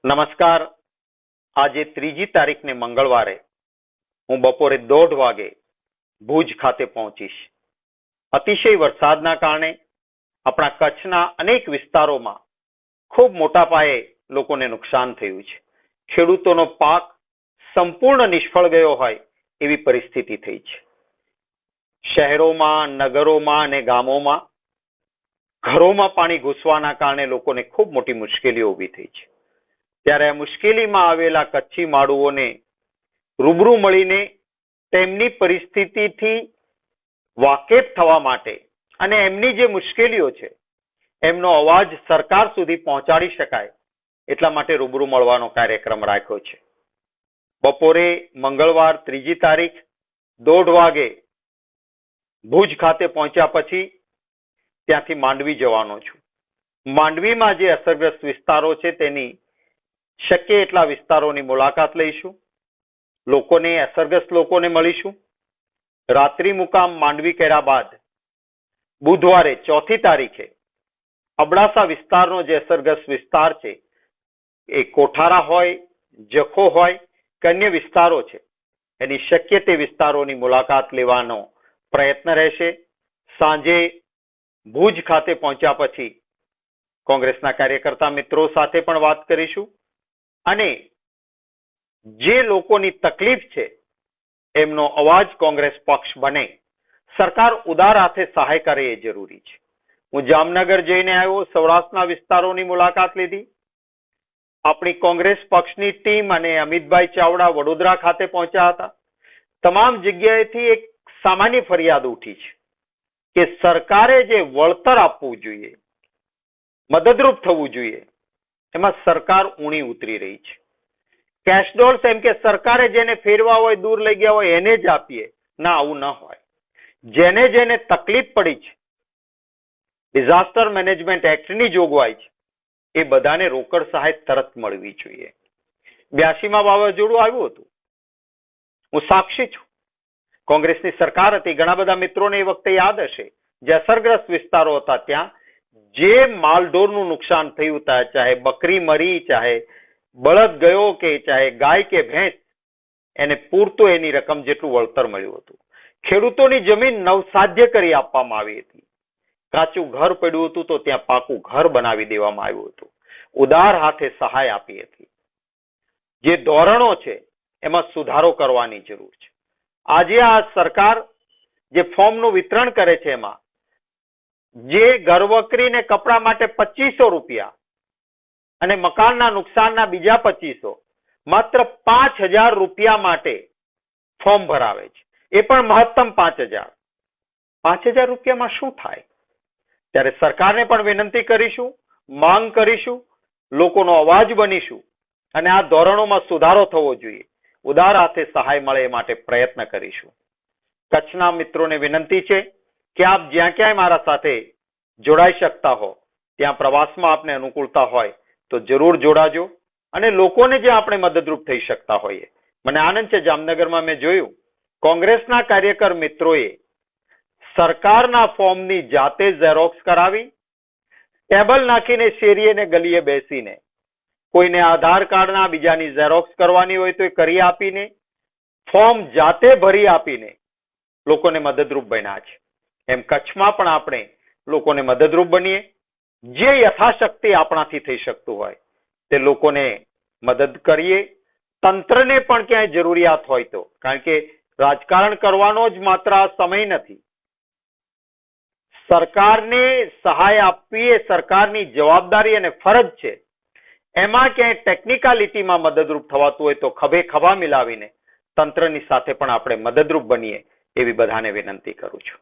નમસ્કાર. આજે 3જી તારીખને મંગળવારે હું બપોરે 1:30 વાગે ભુજ ખાતે પહોંચીશ. અતિશય વરસાદના કારણે આપણા કચ્છના અનેક વિસ્તારોમાં ખૂબ મોટા પાયે લોકોને નુકસાન થયું છે. ખેડૂતોનો પાક સંપૂર્ણ નિષ્ફળ ગયો હોય એવી પરિસ્થિતિ થઈ છે. શહેરોમાં, નગરોમાં અને ગામોમાં ઘરોમાં પાણી ઘૂસવાના કારણે લોકોને ખૂબ મોટી મુશ્કેલીઓ ઊભી થઈ છે. ત્યારે આ મુશ્કેલીમાં આવેલા કચ્છી માડુઓને રૂબરૂ મળીને તેમની પરિસ્થિતિથી વાકેફ થવા માટે અને એમની જે મુશ્કેલીઓ છે એમનો અવાજ સરકાર સુધી પહોંચાડી શકાય એટલા માટે રૂબરૂ મળવાનો કાર્યક્રમ રાખ્યો છે. બપોરે મંગળવાર 3જી તારીખ 1:30 વાગે ભુજ ખાતે પહોંચ્યા પછી ત્યાંથી માંડવી જવાનો છું. માંડવીમાં જે અસરગ્રસ્ત વિસ્તારો છે તેની શક્ય એટલા વિસ્તારોની મુલાકાત લઈશું. અસરગ્રસ્ત લોકોને મળીશું. રાત્રિ મુકામ માંડવી કર્યા બાદ બુધવારે 4થી તારીખે અબડાસા વિસ્તારનો જે અસરગ્રસ્ત વિસ્તાર છે એ કોઠારા હોય, જખો હોય કે અન્ય વિસ્તારો છે એની શક્ય તે વિસ્તારોની મુલાકાત લેવાનો પ્રયત્ન રહેશે. સાંજે ભુજ ખાતે પહોંચ્યા પછી કોંગ્રેસના કાર્યકર્તા મિત્રો સાથે પણ વાત કરીશું અને જે લોકોની તકલીફ છે એમનો અવાજ કોંગ્રેસ પક્ષ બને, સરકાર ઉદાર હાથે સહાય કરે એ જરૂરી છે. હું જામનગર જઈને આવ્યો, સૌરાષ્ટ્રના વિસ્તારોની મુલાકાત લીધી. આપણી કોંગ્રેસ પક્ષની ટીમ અને અમિતભાઈ ચાવડા વડોદરા ખાતે પહોંચ્યા હતા. તમામ જગ્યાએથી એક સામાન્ય ફરિયાદ ઉઠી છે કે સરકારે જે વળતર આપવું જોઈએ, મદદરૂપ થવું જોઈએ, એમાં સરકાર ઊણી ઉતરી રહી છે. કેશ ડોલ્સ એમ કે સરકારે જેને ફેરવા હોય, દૂર લઈ ગયા હોય એને જ આપીએ. ના, આવું ન હોય. જેને તકલીફ પડી છે, ડિઝાસ્ટર મેનેજમેન્ટ એક્ટની જોગવાઈ છે, એ બધાને રોકડ સહાય તરત મળવી જોઈએ. 82માં વાવાઝોડું આવ્યું હતું, હું સાક્ષી છું. કોંગ્રેસની સરકાર હતી. ઘણા બધા મિત્રોને એ વખતે યાદ હશે, જે અસરગ્રસ્ત વિસ્તારો હતા ત્યાં જે માલઢોરનું નુકસાન થયું હતા, ચાહે બકરી મરી, ચાહે બળદ ગયો કે ચાહે ગાય કે ભેંસ, એને પૂરતું એની રકમ જેટલું વળતર મળ્યું હતું. ખેડૂતોની જમીન નવસાધ્ય કરી આપવામાં આવી હતી. કાચું ઘર પડ્યું હતું તો ત્યાં પાકું ઘર બનાવી દેવામાં આવ્યું હતું. ઉદાર હાથે સહાય આપી હતી. જે ધોરણો છે એમાં સુધારો કરવાની જરૂર છે. આજે આ સરકાર જે ફોર્મનું વિતરણ કરે છે એમાં જે ઘરવકરીને કપડા માટે 2500 રૂપિયા અને મકાનના નુકસાનના બીજા 2500, માત્ર 5000 રૂપિયા માટે ફોર્મ ભરાવે છે. એ પણ મહત્તમ 5000. 5000 રૂપિયામાં શું થાય? ત્યારે સરકારને પણ વિનંતી કરીશું, માંગ કરીશું, લોકોનો અવાજ બનીશું અને આ ધોરણોમાં સુધારો થવો જોઈએ. ઉદાર હાથે સહાય મળે એ માટે પ્રયત્ન કરીશું. કચ્છના મિત્રોને વિનંતી છે કે આપ જ્યાં ક્યાંય મારા સાથે જોડાઈ શકતા હો, ત્યાં પ્રવાસમાં આપને અનુકૂળતા હોય તો જરૂર જોડાજો અને લોકોને જે આપણે મદદરૂપ થઈ શકતા હોઈએ. મને આનંદ છે, જામનગરમાં મેં જોયું કોંગ્રેસના કાર્યકર મિત્રોએ સરકારના ફોર્મની જાતે ઝેરોક્સ કરાવી, ટેબલ નાખીને શેરીએ ને ગલીએ બેસીને કોઈને આધાર કાર્ડના બીજાની ઝેરોક્સ કરવાની હોય તો એ કરી આપીને ફોર્મ જાતે ભરી આપીને લોકોને મદદરૂપ બન્યા છે. એમ કચ્છમાં પણ આપણે લોકોને મદદરૂપ બનીએ. જે યથાશક્તિ આપણાથી થઈ શકતું હોય તે લોકોને મદદ કરીએ. તંત્રને પણ ક્યાંય જરૂરિયાત હોય તો, કારણ કે રાજકારણ કરવાનો જ માત્ર આ સમય નથી. સરકારને સહાય આપવી એ સરકારની જવાબદારી અને ફરજ છે. એમાં ક્યાંય ટેકનિકાલિટીમાં મદદરૂપ થવાતું હોય તો ખભે ખભા મિલાવીને તંત્રની સાથે પણ આપણે મદદરૂપ બનીએ એવી બધાને વિનંતી કરું છું.